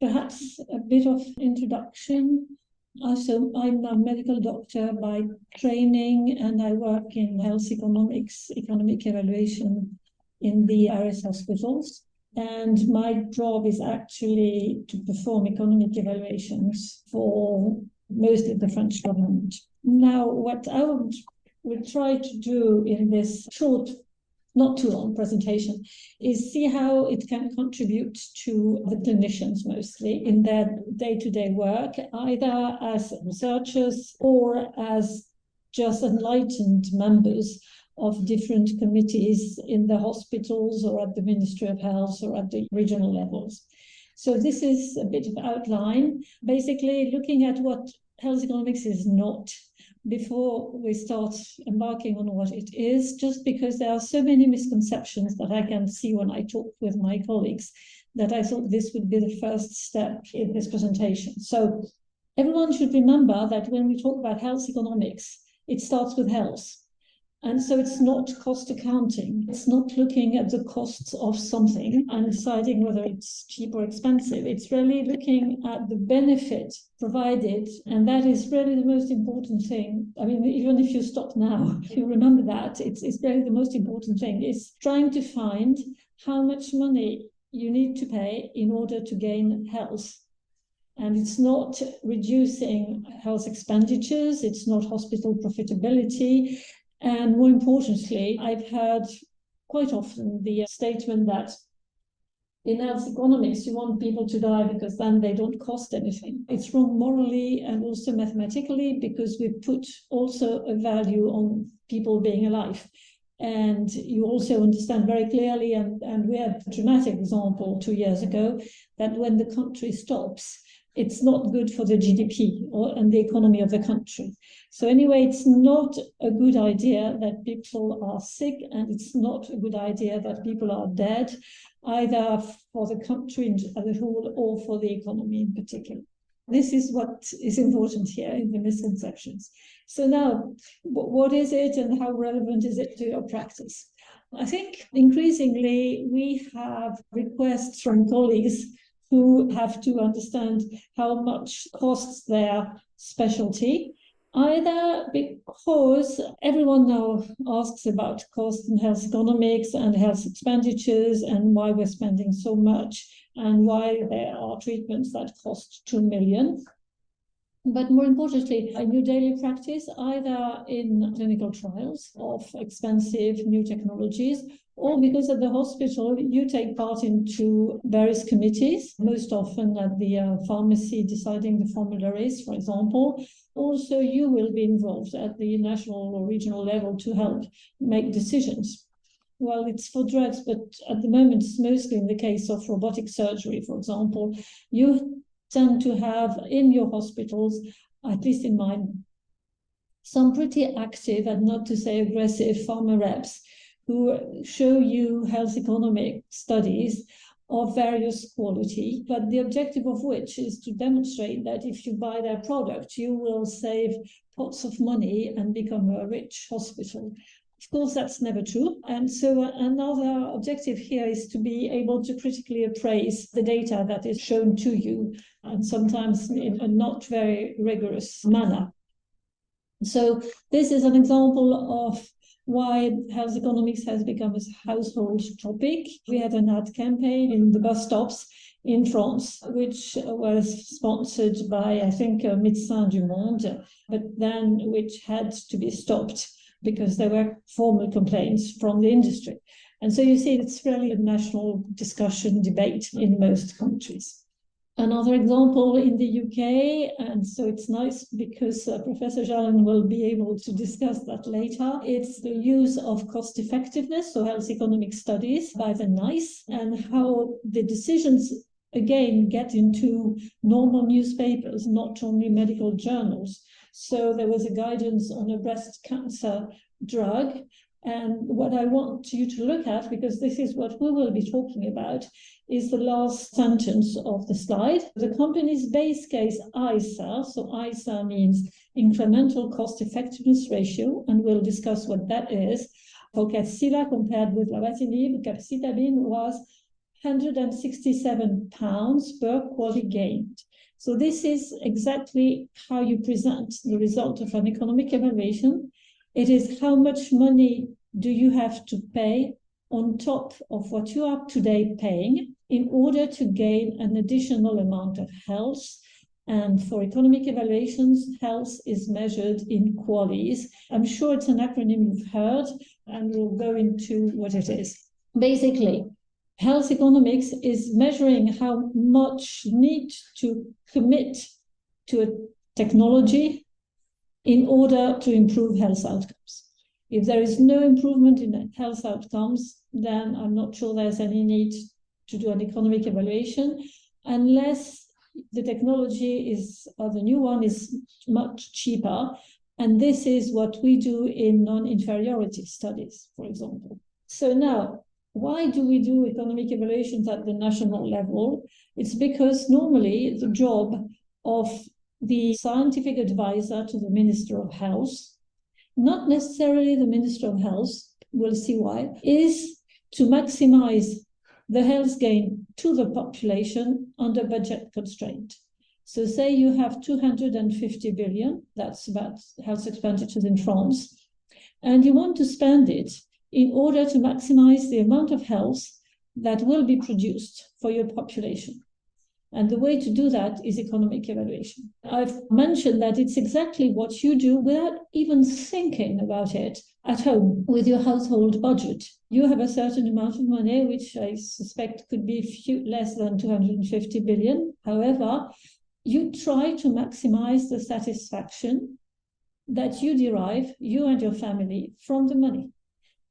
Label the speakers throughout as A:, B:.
A: Perhaps a bit of introduction. So I'm a medical doctor by training, and I work in health economics, economic evaluation in the various hospitals. And my job is actually to perform economic evaluations for mostly the French government. Now, what I will try to do in this short, not too long presentation, is see how it can contribute to the clinicians mostly in their day-to-day work, either as researchers or as just enlightened members of different committees in the hospitals or at the Ministry of Health or at the regional levels. So this is a bit of outline, basically looking at what health economics is not, before we start embarking on what it is, just because there are so many misconceptions that I can see when I talk with my colleagues, that I thought this would be the first step in this presentation. So everyone should remember that when we talk about health economics, it starts with health. And so it's not cost accounting. It's not looking at the costs of something and deciding whether it's cheap or expensive. It's really looking at the benefit provided. And that is really the most important thing. I mean, even if you stop now, if you remember that, it's really the most important thing. It's trying to find how much money you need to pay in order to gain health. And it's not reducing health expenditures. It's not hospital profitability. And more importantly, I've heard quite often the statement that in health economics, you want people to die because then they don't cost anything. It's wrong morally and also mathematically, because we put also a value on people being alive. And you also understand very clearly, and we had a dramatic example 2 years ago, that when the country stops, it's not good for the GDP and the economy of the country. So anyway, it's not a good idea that people are sick, and it's not a good idea that people are dead, either for the country as a whole or for the economy in particular. This is what is important here in the misconceptions. So now, what is it and how relevant is it to your practice? I think increasingly we have requests from colleagues who have to understand how much costs their specialty, either because everyone now asks about cost in health economics and health expenditures and why we're spending so much and why there are treatments that cost 2 million. But more importantly, in your daily practice, either in clinical trials of expensive new technologies, or because at the hospital you take part into various committees, most often at the pharmacy deciding the formularies, for example. Also, you will be involved at the national or regional level to help make decisions. Well, it's for drugs, but at the moment it's mostly in the case of robotic surgery, for example. You tend to have in your hospitals, at least in mine, some pretty active and not to say aggressive pharma reps who show you health economic studies of various quality, but the objective of which is to demonstrate that if you buy their product, you will save pots of money and become a rich hospital. Of course, that's never true. And so another objective here is to be able to critically appraise the data that is shown to you, and sometimes in a not very rigorous manner. So this is an example of why health economics has become a household topic. We had an ad campaign in the bus stops in France, which was sponsored by, I think, Médecins du Monde, but then which had to be stopped because there were formal complaints from the industry. And so you see, it's really a national discussion, debate in most countries. Another example in the UK, and so it's nice because Professor Jalen will be able to discuss that later, it's the use of cost effectiveness, so health economic studies by the NICE, and how the decisions, again, get into normal newspapers, not only medical journals. So there was a guidance on a breast cancer drug. And what I want you to look at, because this is what we will be talking about, is the last sentence of the slide. The company's base case ISA, so ISA means incremental cost effectiveness ratio, and we'll discuss what that is For Capsida, compared with lavatinib, capecitabine was £167 per quality gained. So this is exactly how you present the result of an economic evaluation. It is how much money do you have to pay on top of what you are today paying in order to gain an additional amount of health. And for economic evaluations, health is measured in QALYs. I'm sure it's an acronym you've heard, and we'll go into what it is. Basically, health economics is measuring how much you need to commit to a technology in order to improve health outcomes. If there is no improvement in health outcomes, then I'm not sure there's any need to do an economic evaluation, unless the technology is, or the new one is much cheaper. And this is what we do in non-inferiority studies, for example. So now, why do we do economic evaluations at the national level? It's because normally the job of the scientific advisor to the Minister of Health, not necessarily the Minister of Health, we'll see why, is to maximize the health gain to the population under budget constraint. So say you have 250 billion, that's about health expenditures in France, and you want to spend it in order to maximize the amount of health that will be produced for your population. And the way to do that is economic evaluation. I've mentioned that it's exactly what you do without even thinking about it at home with your household budget. You have a certain amount of money, which I suspect could be less than 250 billion. However, you try to maximize the satisfaction that you derive, you and your family, from the money.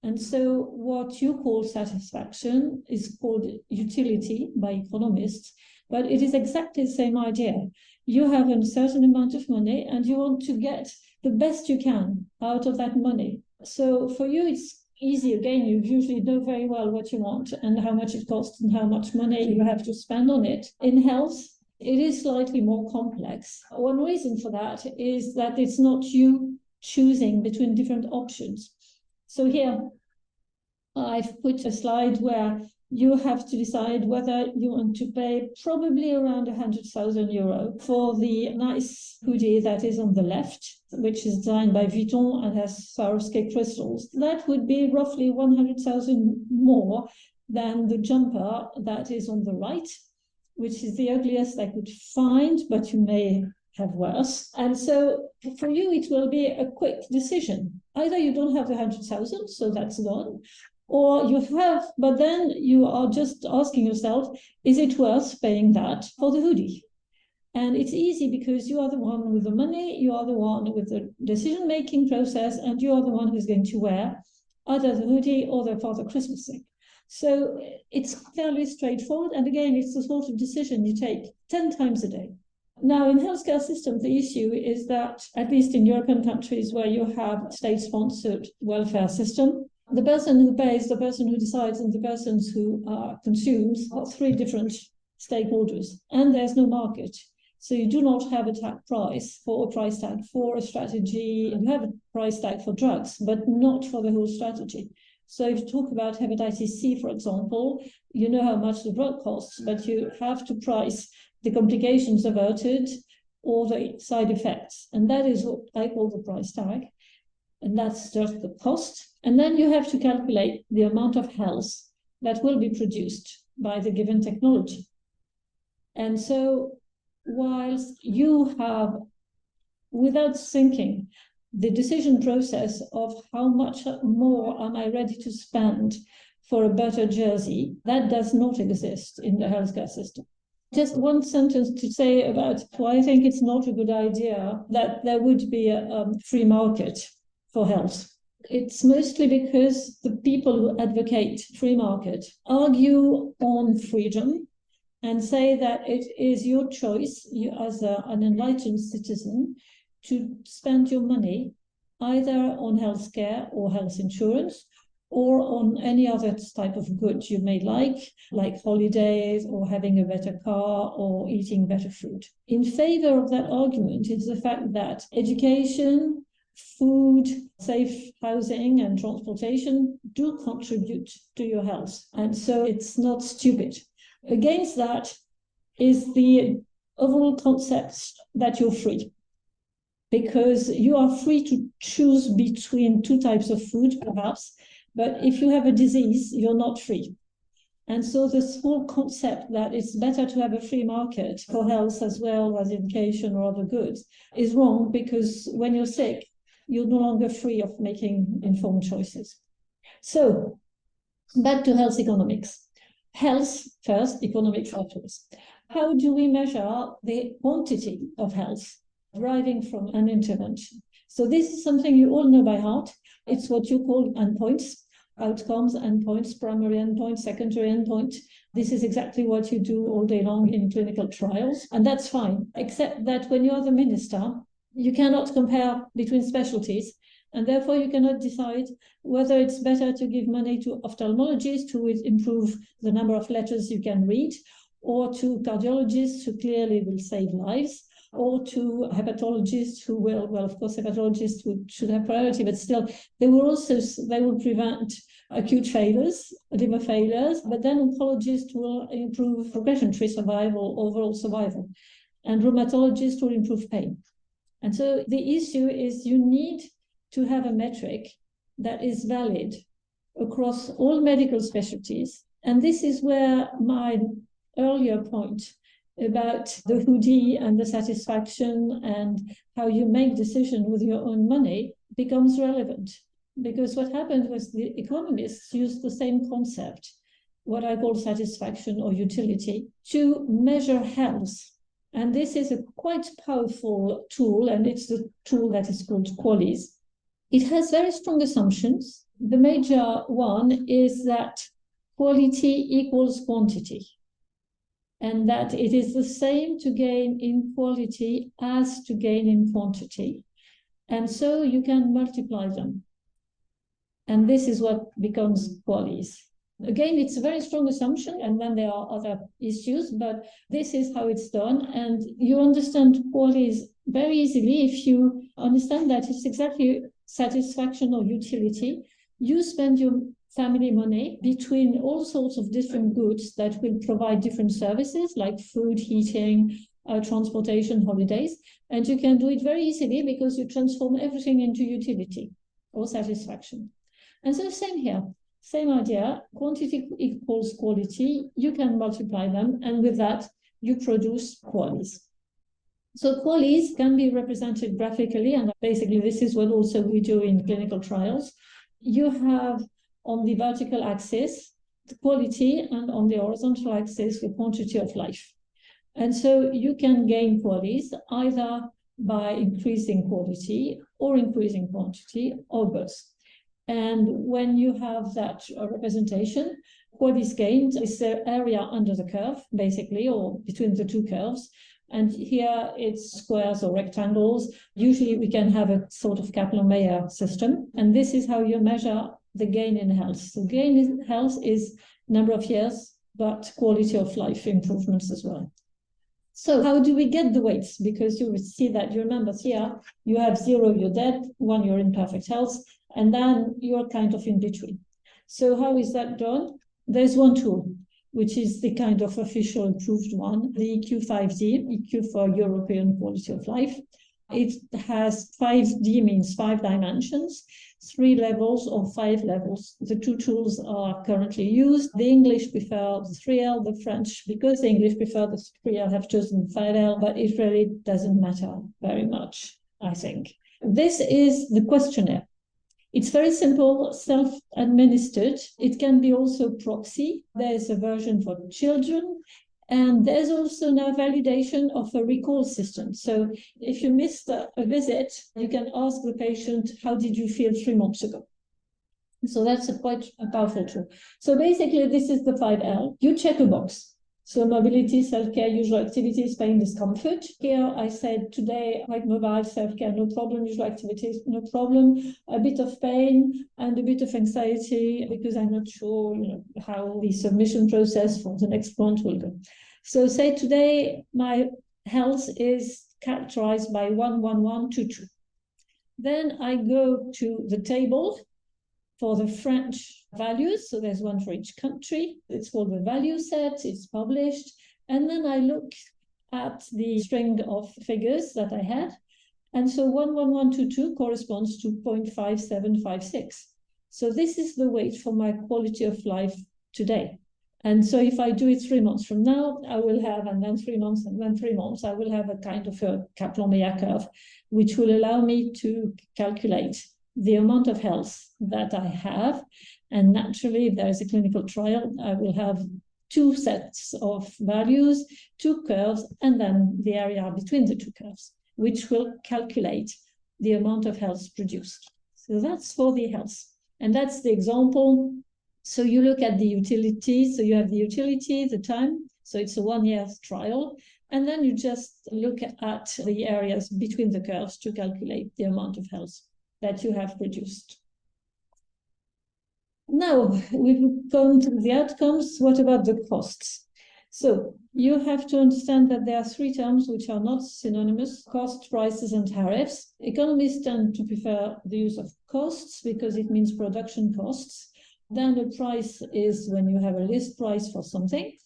A: And so what you call satisfaction is called utility by economists, but it is exactly the same idea. You have a certain amount of money and you want to get the best you can out of that money. So for you, it's easy. Again, you usually know very well what you want and how much it costs and how much money you have to spend on it. In health, it is slightly more complex. One reason for that is that it's not you choosing between different options. So here, I've put a slide where you have to decide whether you want to pay probably around €100,000 for the nice hoodie that is on the left, which is designed by Vuitton and has Swarovski crystals. That would be roughly 100,000 more than the jumper that is on the right, which is the ugliest I could find, but you may have worse. And so for you, it will be a quick decision. Either you don't have 100,000, so that's gone, or you have, but then you are just asking yourself, is it worth paying that for the hoodie? And it's easy because you are the one with the money, you are the one with the decision-making process, and you are the one who's going to wear either the hoodie or the Father Christmas thing. So it's fairly straightforward. And again, it's the sort of decision you take 10 times a day. Now, in healthcare systems, the issue is that, at least in European countries where you have state-sponsored welfare system, the person who pays, the person who decides, and the person who consumes are three different stakeholders, and there's no market. So you do not have a price tag for a strategy. You have a price tag for drugs, but not for the whole strategy. So if you talk about hepatitis C, for example, you know how much the drug costs, but you have to price the complications averted or the side effects. And that is what I call the price tag. And that's just the cost. And then you have to calculate the amount of health that will be produced by the given technology. And so whilst you have, without thinking, the decision process of how much more am I ready to spend for a better jersey, that does not exist in the healthcare system. Just one sentence to say about why I think it's not a good idea that there would be a free market for health. It's mostly because the people who advocate free market argue on freedom and say that it is your choice, you as an enlightened citizen, to spend your money either on healthcare or health insurance or on any other type of good you may like holidays or having a better car or eating better food. In favor of that argument is the fact that education, food, safe housing and transportation do contribute to your health. And so it's not stupid. Against that is the overall concept that you're free, because you are free to choose between two types of food, perhaps, but if you have a disease, you're not free. And so this whole concept that it's better to have a free market for health as well as education or other goods is wrong, because when you're sick, you're no longer free of making informed choices. So back to health economics. Health first, economics afterwards. How do we measure the quantity of health deriving from an intervention? So this is something you all know by heart. It's what you call endpoints. Outcomes, endpoints, primary endpoint, secondary endpoint. This is exactly what you do all day long in clinical trials, and that's fine, except that when you're the minister, you cannot compare between specialties, and therefore you cannot decide whether it's better to give money to ophthalmologists who will improve the number of letters you can read, or to cardiologists who clearly will save lives, or to hepatologists who will, well, of course, hepatologists should have priority, but still, they will prevent acute failures, liver failures, but then oncologists will improve progression-free survival, overall survival, and rheumatologists will improve pain. And so the issue is you need to have a metric that is valid across all medical specialties. And this is where my earlier point about the hoodie and the satisfaction and how you make decisions with your own money becomes relevant. Because what happened was the economists used the same concept, what I call satisfaction or utility, to measure health. And this is a quite powerful tool, and it's the tool that is called QALYs. It has very strong assumptions. The major one is that quality equals quantity, and that it is the same to gain in quality as to gain in quantity. And so you can multiply them. And this is what becomes QALYs. Again, it's a very strong assumption, and then there are other issues, but this is how it's done. And you understand QALYs very easily if you understand that it's exactly satisfaction or utility. You spend your family money between all sorts of different goods that will provide different services like food, heating, transportation, holidays. And you can do it very easily because you transform everything into utility or satisfaction. And so same here, same idea, quantity equals quality, you can multiply them, and with that, you produce QALYs. So QALYs can be represented graphically, and basically this is what also we do in clinical trials. You have on the vertical axis the quality, and on the horizontal axis the quantity of life. And so you can gain QALYs either by increasing quality or increasing quantity or both. And when you have that representation, QALYs gained is the area under the curve, basically, or between the two curves. And here it's squares or rectangles. Usually we can have a sort of Kaplan-Meier system. And this is how you measure the gain in health. So gain in health is number of years, but quality of life improvements as well. So how do we get the weights? Because you will see that your numbers here, you have 0, you're dead, 1, you're in perfect health, and then you're kind of in between. So how is that done? There's one tool, which is the kind of official approved one, the EQ5D, EQ for European Quality of Life. It has 5D means 5 dimensions, 3 levels or 5 levels. The 2 tools are currently used. The English prefer the 3L, the French, because the English prefer the 3L, have chosen 5L, but it really doesn't matter very much, I think. This is the questionnaire. It's very simple, self-administered. It can be also proxy. There's a version for children. And there's also now validation of a recall system. So if you missed a visit, you can ask the patient, how did you feel 3 months ago? So that's quite a powerful tool. So basically, this is the 5L. You check a box. So mobility, self-care, usual activities, pain, discomfort. Here I said today, quite mobile, self-care, no problem, usual activities, no problem. A bit of pain and a bit of anxiety because I'm not sure how the submission process for the next month will go. So say today my health is characterized by 1, 1, 1, 2, 2. Then I go to the table for the French values. So there's one for each country. It's called the value set. It's published. And then I look at the string of figures that I had. And so 11122 corresponds to 0.5756. So this is the weight for my quality of life today. And so if I do it 3 months from now, I will have, and then 3 months, and then 3 months, I will have a kind of a Kaplan-Meier curve, which will allow me to calculate the amount of health that I have. And naturally, if there is a clinical trial, I will have 2 sets of values, 2 curves, and then the area between the 2 curves, which will calculate the amount of health produced. So that's for the health. And that's the example. So you look at the utility. So you have the utility, the time. So it's a 1-year trial. And then you just look at the areas between the curves to calculate the amount of health that you have produced. Now, we've gone through the outcomes. What about the costs? So you have to understand that there are 3 terms which are not synonymous: cost, prices, and tariffs. Economists tend to prefer the use of costs because it means production costs. Then a price is when you have a list price for something.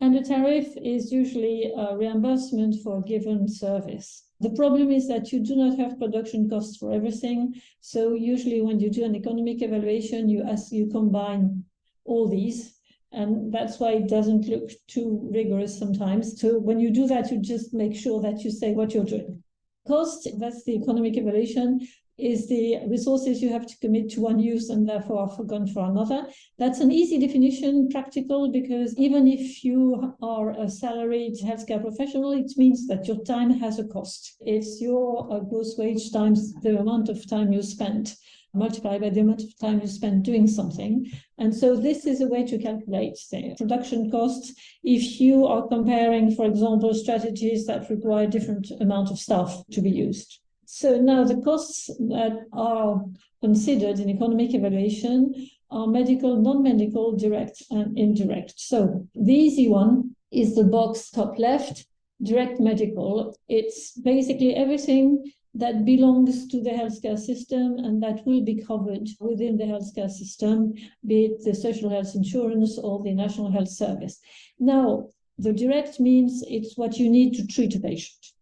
A: And a tariff is usually a reimbursement for a given service. The problem is that you do not have production costs for everything. So usually when you do an economic evaluation, you combine all these. And that's why it doesn't look too rigorous sometimes. So when you do that, you just make sure that you say what you're doing. Cost, that's the economic evaluation, is the resources you have to commit to one use and therefore are forgone for another. That's an easy definition, practical, because even if you are a salaried healthcare professional, it means that your time has a cost. It's your gross wage times the amount of time you spent, multiplied by the amount of time you spend doing something. And so this is a way to calculate the production costs if you are comparing, for example, strategies that require different amount of staff to be used. So now the costs that are considered in economic evaluation are medical, non-medical, direct, and indirect. So the easy one is the box top left, direct medical. It's basically everything that belongs to the healthcare system and that will be covered within the healthcare system, be it the social health insurance or the National Health Service. Now, the direct means it's what you need to treat a patient.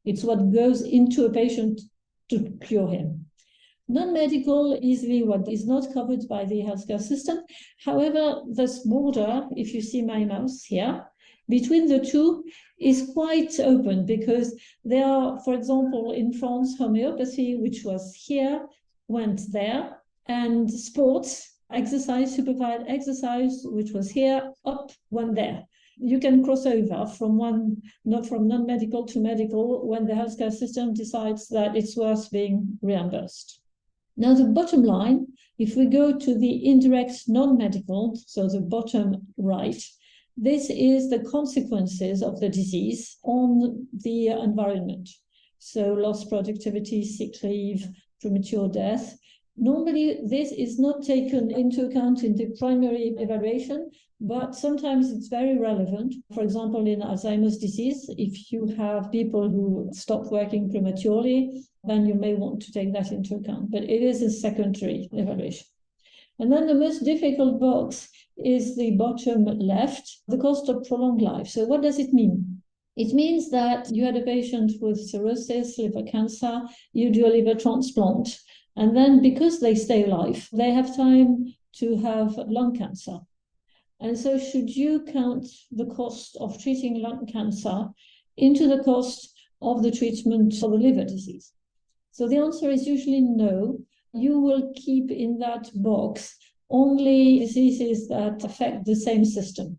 A: It's what goes into a patient to cure him. Non-medical is what is not covered by the healthcare system. However, this border, if you see my mouse here, between the two is quite open because there are, for example, in France, homeopathy, which was here, went there, and sports, exercise, supervised exercise, which was here, up, went there. You can cross over from non-medical to medical when the healthcare system decides that it's worth being reimbursed. Now, the bottom line, if we go to the indirect non-medical, so the bottom right, this is the consequences of the disease on the environment. So lost productivity, sick leave, premature death. Normally, this is not taken into account in the primary evaluation, but sometimes it's very relevant. For example, in Alzheimer's disease, if you have people who stop working prematurely, then you may want to take that into account. But it is a secondary evaluation. And then the most difficult box is the bottom left, the cost of prolonged life. So what does it mean? It means that you had a patient with cirrhosis, liver cancer, you do a liver transplant, and then because they stay alive, they have time to have lung cancer. And so should you count the cost of treating lung cancer into the cost of the treatment for the liver disease? So the answer is usually no. You will keep in that box only diseases that affect the same system.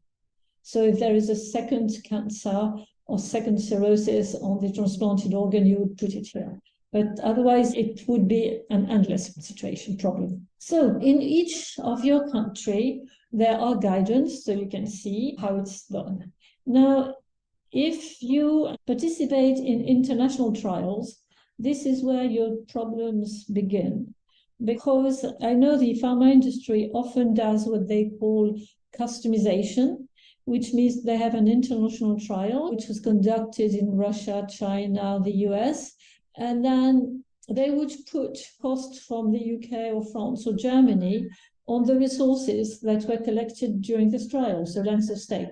A: So if there is a second cancer or second cirrhosis on the transplanted organ, you would put it here. But otherwise, it would be an endless situation problem. So in each of your country, there are guidance, so you can see how it's done. Now, if you participate in international trials, this is where your problems begin. Because I know the pharma industry often does what they call customization, which means they have an international trial, which was conducted in Russia, China, the US, and then they would put costs from the UK or France or Germany on the resources that were collected during this trial, so length of stay.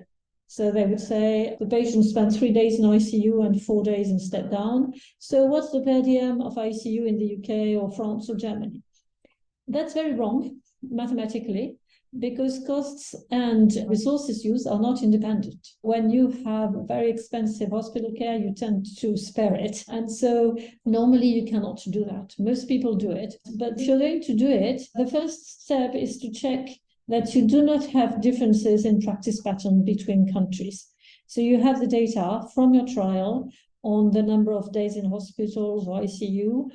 A: So they would say the patient spent 3 days in ICU and 4 days in step down. So what's the per diem of ICU in the UK or France or Germany? That's very wrong mathematically, because costs and resources use are not independent. When you have very expensive hospital care, you tend to spare it. And so normally you cannot do that. Most people do it. But if you're going to do it, the first step is to check that you do not have differences in practice pattern between countries. So you have the data from your trial on the number of days in hospitals or ICU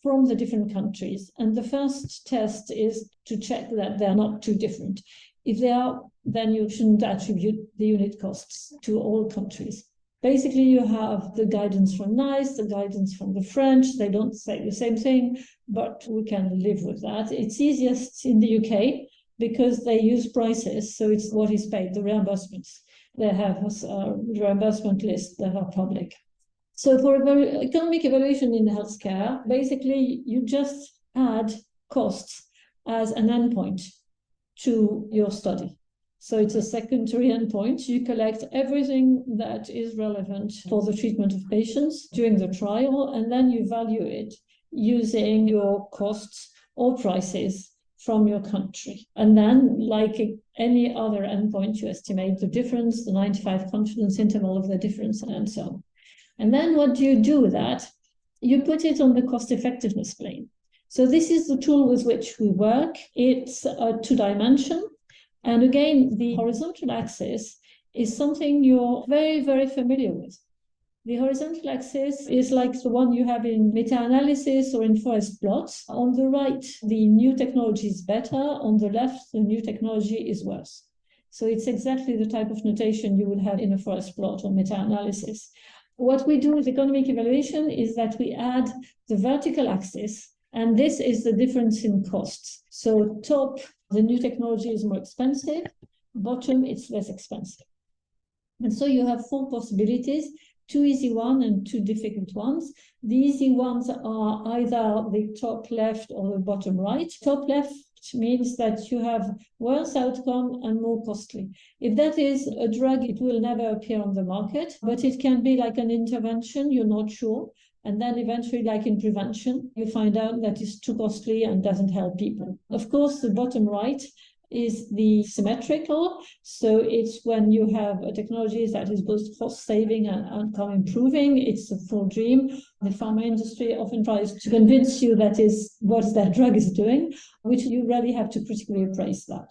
A: from the different countries. And the first test is to check that they're not too different. If they are, then you shouldn't attribute the unit costs to all countries. Basically, you have the guidance from NICE, the guidance from the French. They don't say the same thing, but we can live with that. It's easiest in the UK because they use prices, so it's what is paid, the reimbursements. They have a reimbursement list that are public. So for economic evaluation in healthcare, basically you just add costs as an endpoint to your study. So it's a secondary endpoint. You collect everything that is relevant for the treatment of patients during the trial, and then you value it using your costs or prices from your country. And then, like any other endpoint, you estimate the difference, the 95 confidence interval of the difference, and so on. And then what do you do with that? You put it on the cost effectiveness plane. So this is the tool with which we work. It's a 2-dimension. And again, the horizontal axis is something you're very, very familiar with. The horizontal axis is like the one you have in meta-analysis or in forest plots. On the right, the new technology is better. On the left, the new technology is worse. So it's exactly the type of notation you would have in a forest plot or meta-analysis. What we do with economic evaluation is that we add the vertical axis, and this is the difference in costs. So top, the new technology is more expensive. Bottom, it's less expensive. And so you have 4 possibilities, 2 easy ones and 2 difficult ones. The easy ones are either the top left or the bottom right. Top left means that you have worse outcome and more costly. If that is a drug, it will never appear on the market, but it can be like an intervention, you're not sure. And then eventually, like in prevention, you find out that it's too costly and doesn't help people. Of course, the bottom right is the symmetrical. So it's when you have a technology that is both cost-saving and outcome improving. It's a full dream. The pharma industry often tries to convince you that is what that drug is doing, which you really have to critically appraise that.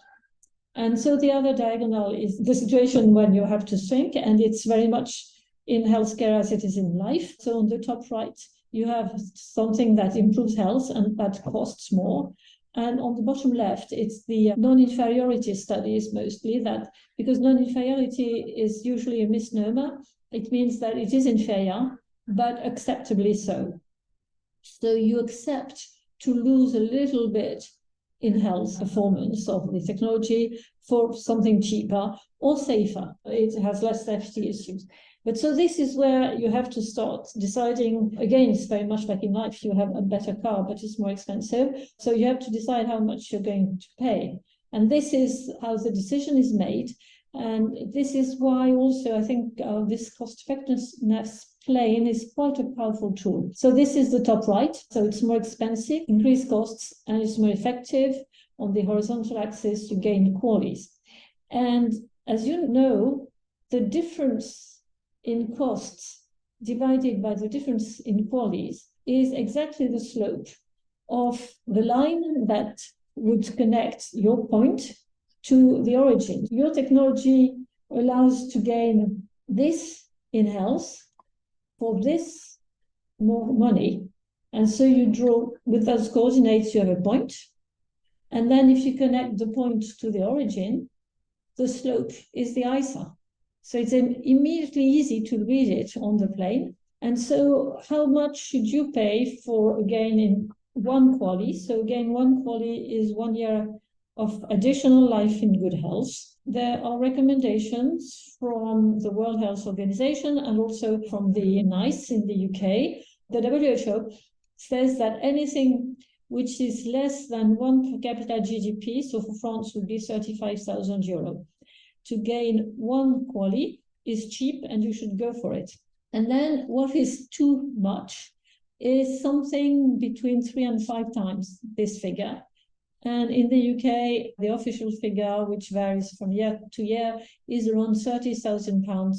A: And so the other diagonal is the situation when you have to think, and it's very much in healthcare as it is in life. So on the top right, you have something that improves health and that costs more. And on the bottom left, it's the non-inferiority studies mostly, that because non-inferiority is usually a misnomer. It means that it is inferior, but acceptably so. So you accept to lose a little bit in health performance of the technology for something cheaper or safer. It has less safety issues. But so this is where you have to start deciding. Again, it's very much like in life. You have a better car, but it's more expensive. So you have to decide how much you're going to pay. And this is how the decision is made. And this is why also I think this cost-effectiveness plane is quite a powerful tool. So this is the top right. So it's more expensive, increased costs, and it's more effective. On the horizontal axis, you gain QALYs. And as you know, the difference in costs divided by the difference in QALYs is exactly the slope of the line that would connect your point to the origin. Your technology allows to gain this in health for this more money. And so you draw with those coordinates, you have a point. And then if you connect the point to the origin, the slope is the ISA. So it's immediately easy to read it on the plane. And so how much should you pay for, again, in 1 QALY? So again, 1 QALY is 1 year of additional life in good health. There are recommendations from the World Health Organization and also from the NICE in the UK, the WHO, says that anything which is less than 1 per capita GDP, so for France would be 35,000 euro, to gain 1 QALY is cheap and you should go for it. And then what is too much is something between 3 and 5 times this figure. And in the UK, the official figure, which varies from year to year, is around £30,000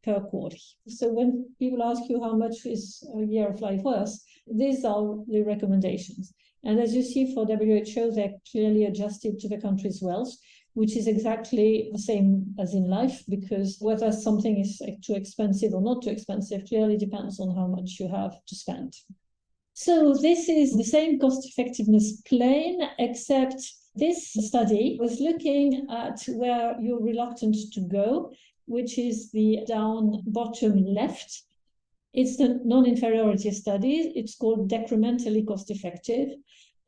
A: per QALY. So when people ask you how much is a year of life worth, these are the recommendations. And as you see for WHO, they're clearly adjusted to the country's wealth, which is exactly the same as in life, because whether something is too expensive or not too expensive clearly depends on how much you have to spend. So this is the same cost effectiveness plane, except this study was looking at where you're reluctant to go, which is the down bottom left. It's the non-inferiority study. It's called decrementally cost effective.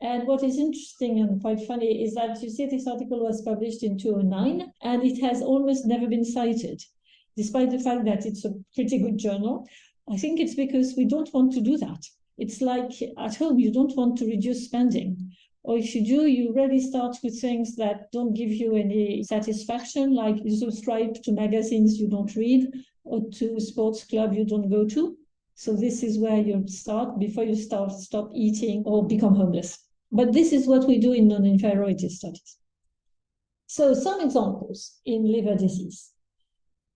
A: And what is interesting and quite funny is that you see this article was published in 2009 and it has almost never been cited, despite the fact that it's a pretty good journal. I think it's because we don't want to do that. It's like at home, you don't want to reduce spending. Or if you do, you really start with things that don't give you any satisfaction, like you subscribe to magazines you don't read or to a sports club you don't go to. So this is where you start before you stop eating or become homeless. But this is what we do in non-inferiority studies. So some examples in liver disease.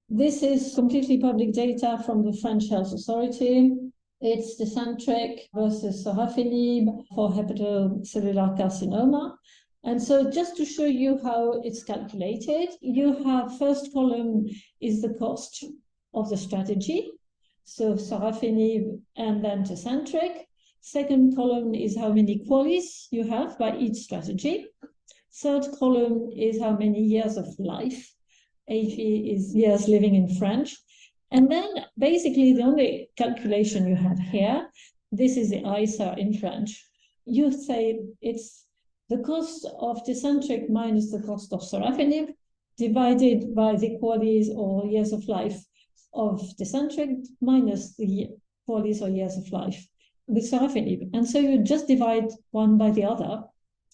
A: This is completely public data from the French Health Authority. It's Tecentriq versus sorafenib for hepatocellular carcinoma. And so just to show you how it's calculated, you have first column is the cost of the strategy. So sorafenib and then Tecentriq. Second column is how many QALYs you have by each strategy. Third column is how many years of life. APHP is years living in French. And then basically the only calculation you have here, this is the ISA in French. You say it's the cost of Tecentriq minus the cost of sorafenib divided by the QALYs or years of life of Tecentriq minus the QALYs or years of life with sorafenib. And so you just divide one by the other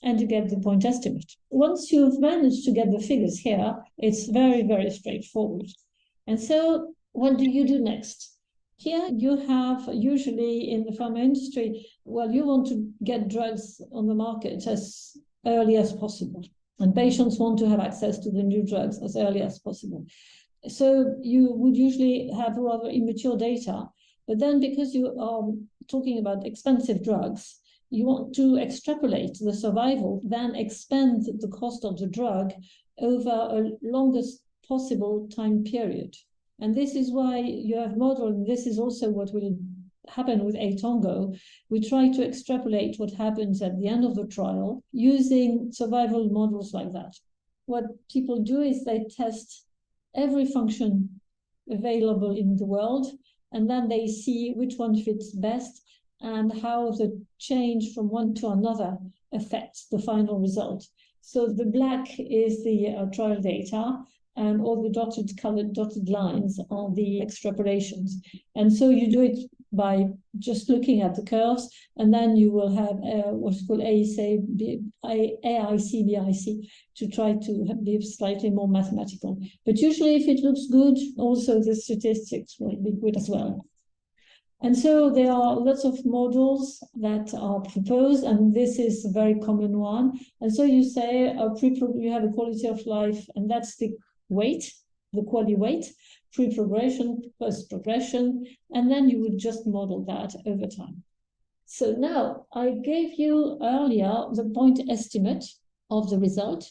A: and you get the point estimate. Once you've managed to get the figures here, it's very, very straightforward. And so what do you do next? Here you have, usually in the pharma industry, well, you want to get drugs on the market as early as possible. And patients want to have access to the new drugs as early as possible. So you would usually have rather immature data. But then because you are talking about expensive drugs, you want to extrapolate the survival, then expand the cost of the drug over a longest possible time period. And this is why you have modeled, and this is also what will happen with A-TANGO. We try to extrapolate what happens at the end of the trial using survival models like that. What people do is they test every function available in the world, and then they see which one fits best and how the change from one to another affects the final result. So the black is the trial data, and all the dotted lines are the extrapolations. And so you do it by just looking at the curves, and then you will have what's called AIC, BIC, to try to be slightly more mathematical. But usually if it looks good, also the statistics will be good as well. And so there are lots of models that are proposed, and this is a very common one. And so you say you have a quality of life, and that's the weight, the QALY weight, pre-progression, post-progression, and then you would just model that over time. So now I gave you earlier the point estimate of the result,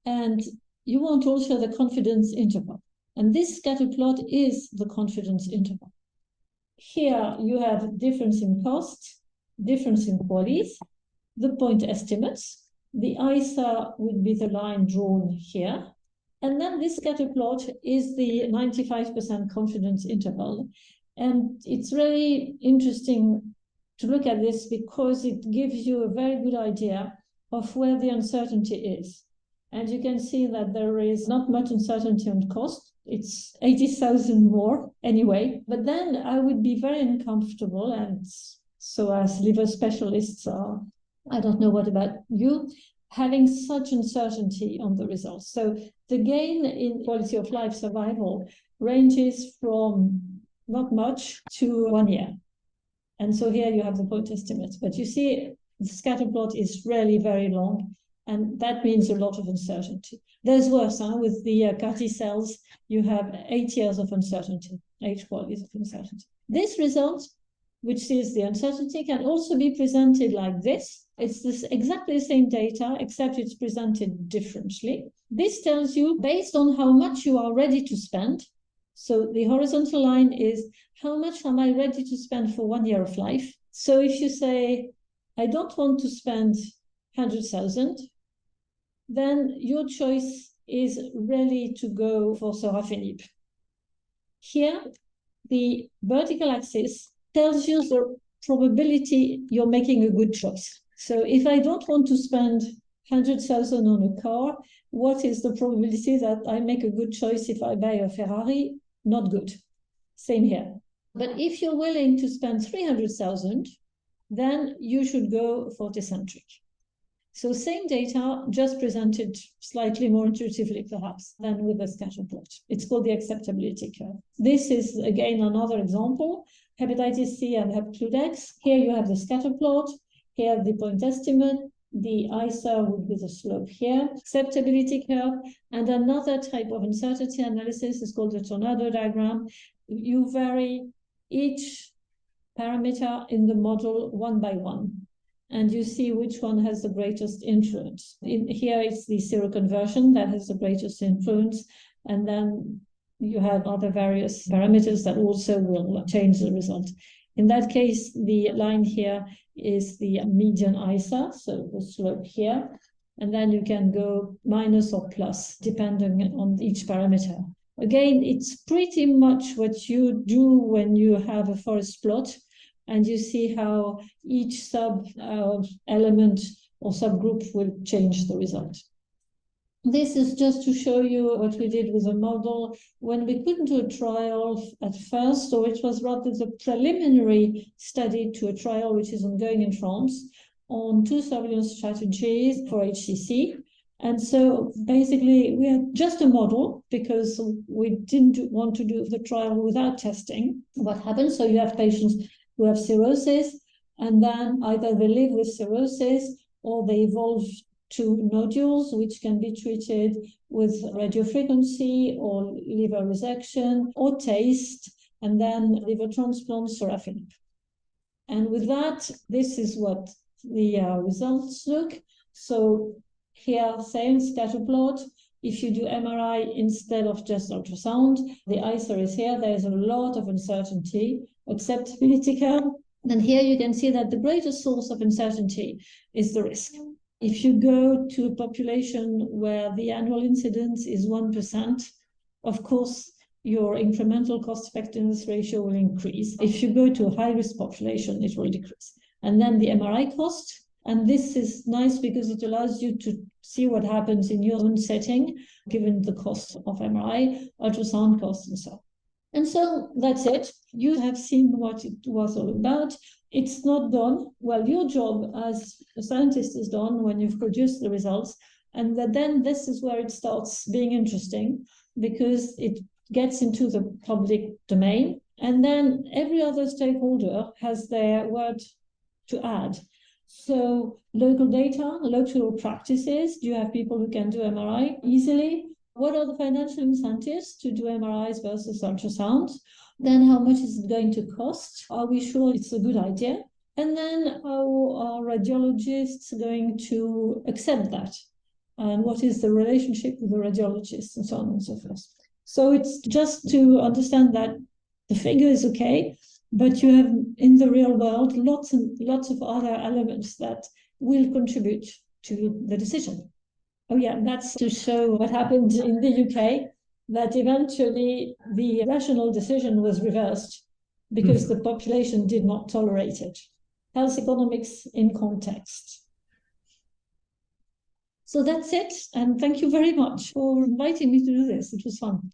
A: and you want also the confidence interval. And this scatter plot is the confidence interval. Here you have difference in cost, difference in QALYs, the point estimates. The ISA would be the line drawn here. And then this scatter plot is the 95% confidence interval. And it's really interesting to look at this because it gives you a very good idea of where the uncertainty is. And you can see that there is not much uncertainty on cost. It's 80,000 more anyway. But then I would be very uncomfortable, and So as liver specialists are, I don't know what about you, having such uncertainty on the results. So the gain in quality of life survival ranges from not much to 1 year. And so here you have the point estimates. But you see, the scatter plot is really very long, and that means a lot of uncertainty. There's worse, with the CAR T cells, you have 8 years of uncertainty, 8 qualities of uncertainty. This result, which is the uncertainty, can also be presented like this. It's exactly the same data, except it's presented differently. This tells you, based on how much you are ready to spend, so the horizontal line is how much am I ready to spend for 1 year of life? So if you say, I don't want to spend 100,000, then your choice is really to go for sorafenib. Here, the vertical axis tells you the probability you're making a good choice. So if I don't want to spend 100,000 on a car, what is the probability that I make a good choice if I buy a Ferrari? Not good. Same here. But if you're willing to spend 300,000, then you should go for Tecentriq. So same data, just presented slightly more intuitively, perhaps, than with the scatter plot. It's called the acceptability curve. This is, again, another example, hepatitis C and hepcludex. Here you have the scatter plot, here the point estimate, the ICER would be the slope here, acceptability curve, and another type of uncertainty analysis is called the tornado diagram. You vary each parameter in the model one by one, and you see which one has the greatest influence. Here it's the seroconversion that has the greatest influence, and then you have other various parameters that also will change the result. In that case, the line here is the median ICER, so the slope here, and then you can go minus or plus, depending on each parameter. Again, it's pretty much what you do when you have a forest plot, and you see how each sub-element or subgroup will change the result. This is just to show you what we did with a model when we couldn't do a trial at first, so it was rather the preliminary study to a trial which is ongoing in France on 2 surveillance strategies for HCC. And so basically we had just a model because we didn't want to do the trial without testing what happens. So you have patients who have cirrhosis, and then either they live with cirrhosis or they evolve to nodules, which can be treated with radiofrequency or liver resection or taste, and then liver transplant, sorafenib. And with that, this is what the results look. So here, same scatter plot. If you do MRI instead of just ultrasound, the ICER is here. There is a lot of uncertainty, acceptability curve. And here you can see that the greatest source of uncertainty is the risk. If you go to a population where the annual incidence is 1%, of course, your incremental cost-effectiveness ratio will increase. If you go to a high-risk population, it will decrease. And then the MRI cost, and this is nice because it allows you to see what happens in your own setting, given the cost of MRI, ultrasound costs, and so on. And so that's it. You have seen what it was all about. It's not done. Well, your job as a scientist is done when you've produced the results. And then this is where it starts being interesting because it gets into the public domain. And then every other stakeholder has their word to add. So local data, local practices. Do you have people who can do MRI easily? What are the financial incentives to do MRIs versus ultrasounds? Then how much is it going to cost? Are we sure it's a good idea? And then how are radiologists going to accept that? And what is the relationship with the radiologists and so on and so forth? So it's just to understand that the figure is okay, but you have in the real world lots and lots of other elements that will contribute to the decision. Oh yeah, that's to show what happened in the UK, that eventually the rational decision was reversed because the population did not tolerate it. Health economics in context. So that's it, and thank you very much for inviting me to do this. It was fun.